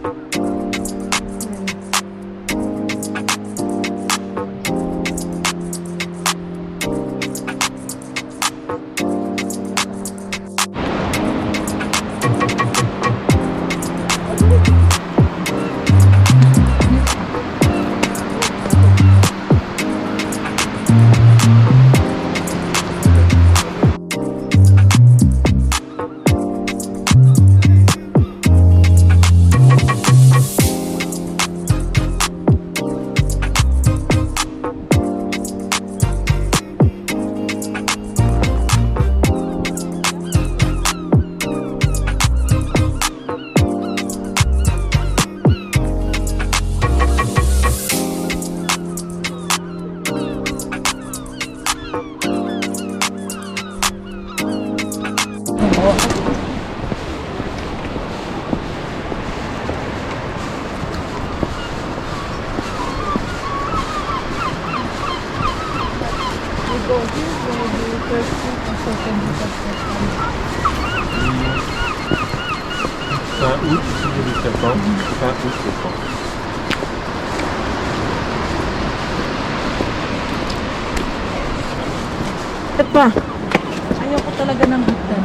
Fin août, si j'ai vu septembre, fin août, septembre. Ito pa. Ayoko talaga ng hagdan.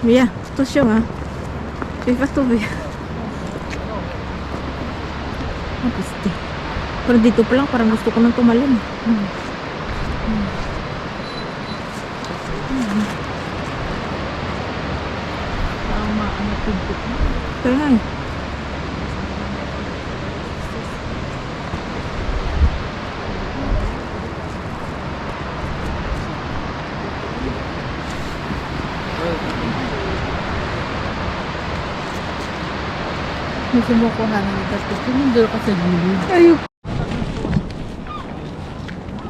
Mia, attention hein. Fais pas tomber. Oh, pasti. Pero dito pa lang, parang gusto ko nang tumalon. Parang maanapigit. Kaya nga eh. Sumuko namin ito. Gusto nyo ka sa gilid. Ayun.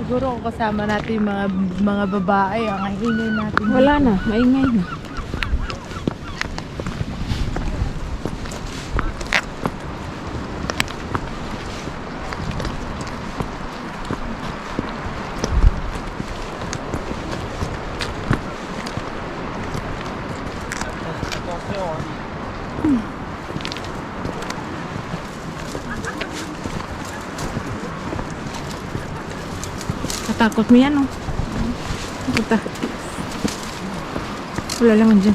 Siguro kung kasama natin yung mga babae, ang ingay natin. Wala na, maingay na. Takot mo yan, oh. Puta. Wala laman dyan.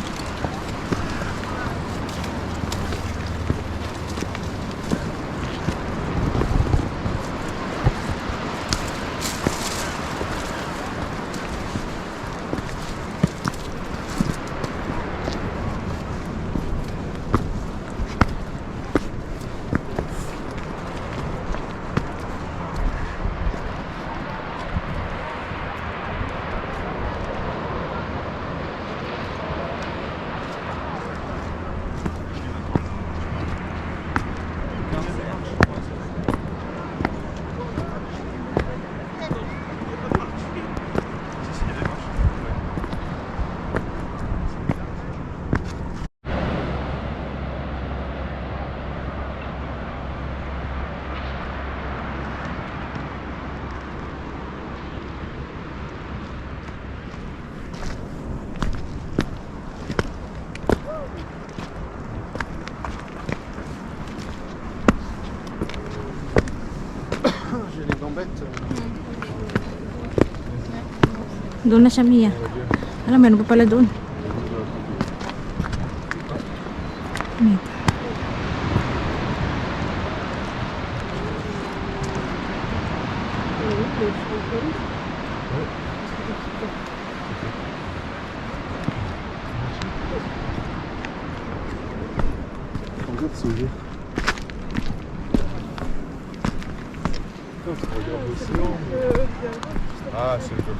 J'ai les gambettes. Doon na siya, Mia. Alam, meron pa pala doon. Wait. Regarde, c'est ouvert. Putain, ça regarde l'océan. Ah, c'est le golfe.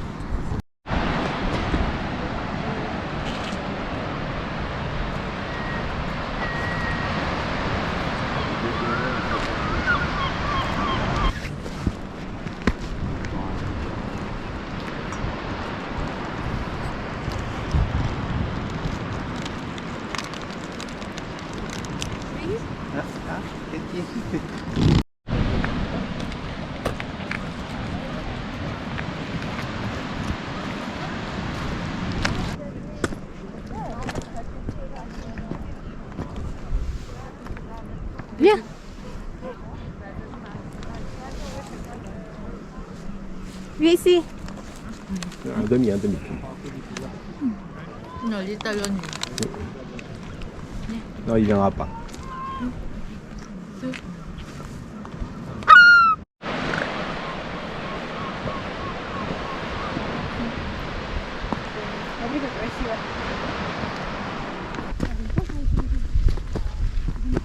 Yeah. Viens ici. Un demi. Non, les talons. Non, il viendra pas.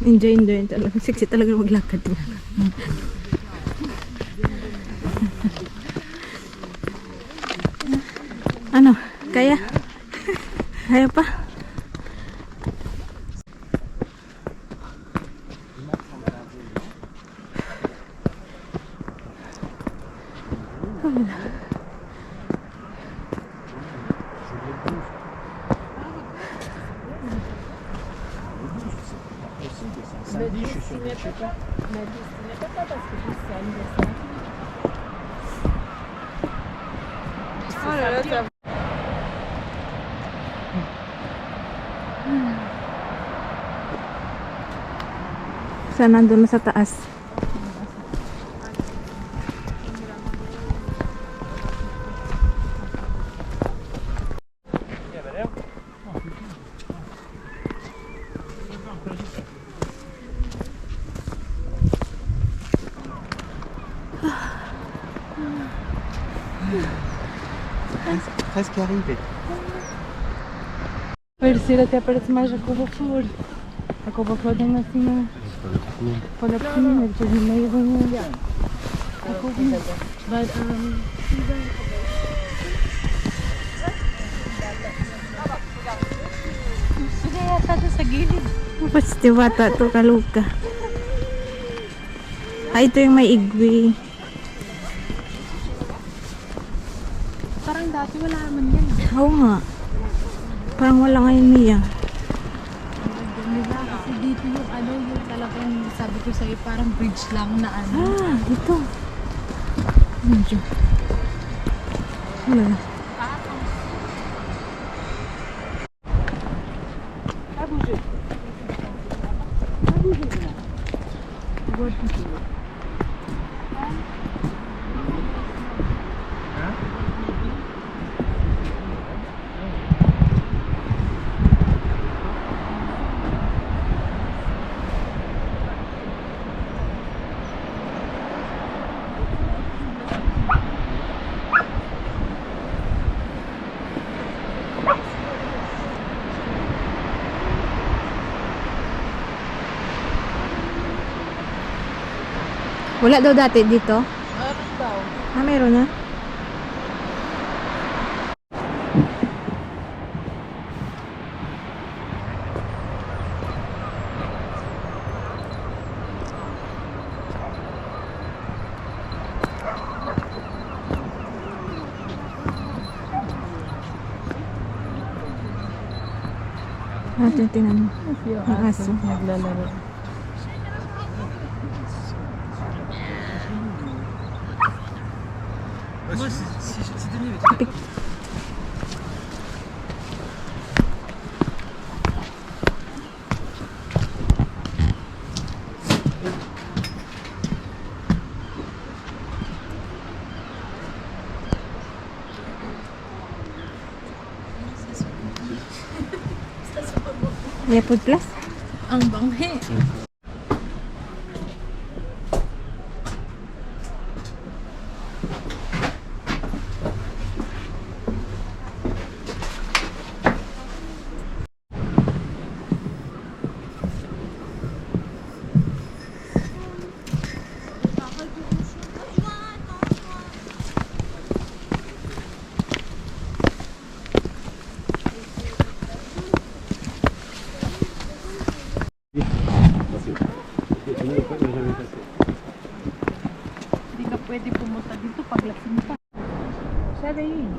Enjoy talaga. Sexy talaga maglakad. Ano? Kaya? Kaya pa? Samedi, je suis sur le Etretat. Saan nandun na sa taas? Presque arrivé. Parecer até parece mais a couve-flor. A couve-flor tem assim na... Olha para cima, depois no meio vem a couve. But, Sige, yata doon sa gilid. Pasti bata to, kaluka. Ay, ito yung may igwi. Parang dati wala naman yan. Oo nga. Parang wala ngayon niya. Diba? Kasi dito yung ano, yung talagang sabi ko sa'yo, parang bridge lang na ano. Ah, dito. Medyo. Wala na. Wala daw dati dito? Meron daw. Ah, meron na? Natin tingnan mo. Ang aso. Naglalaro. Leopard Plus. Ang banghe. Hindi ka pwede pumunta dito pag lasing ka. Siya rin.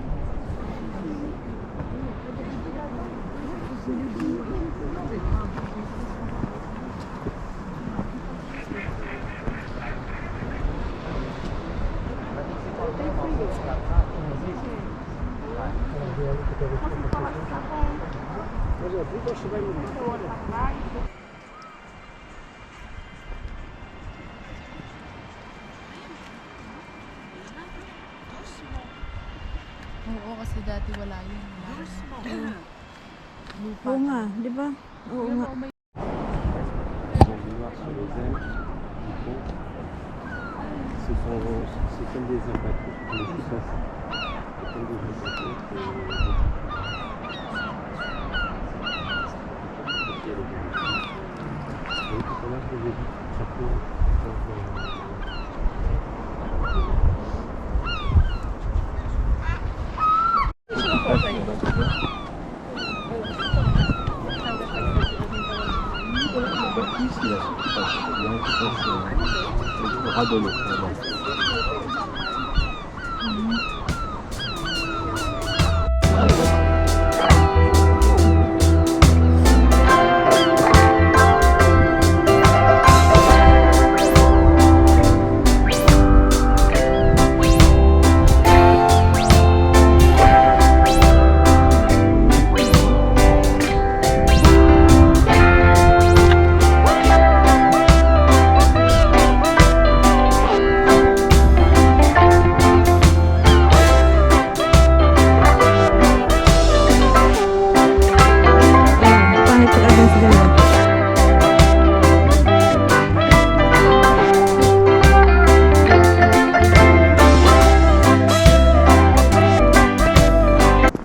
Oo, kasi dati wala yun. Oo nga, di ba? Oo nga. C'est comme des impacts. C'est comme des impacts.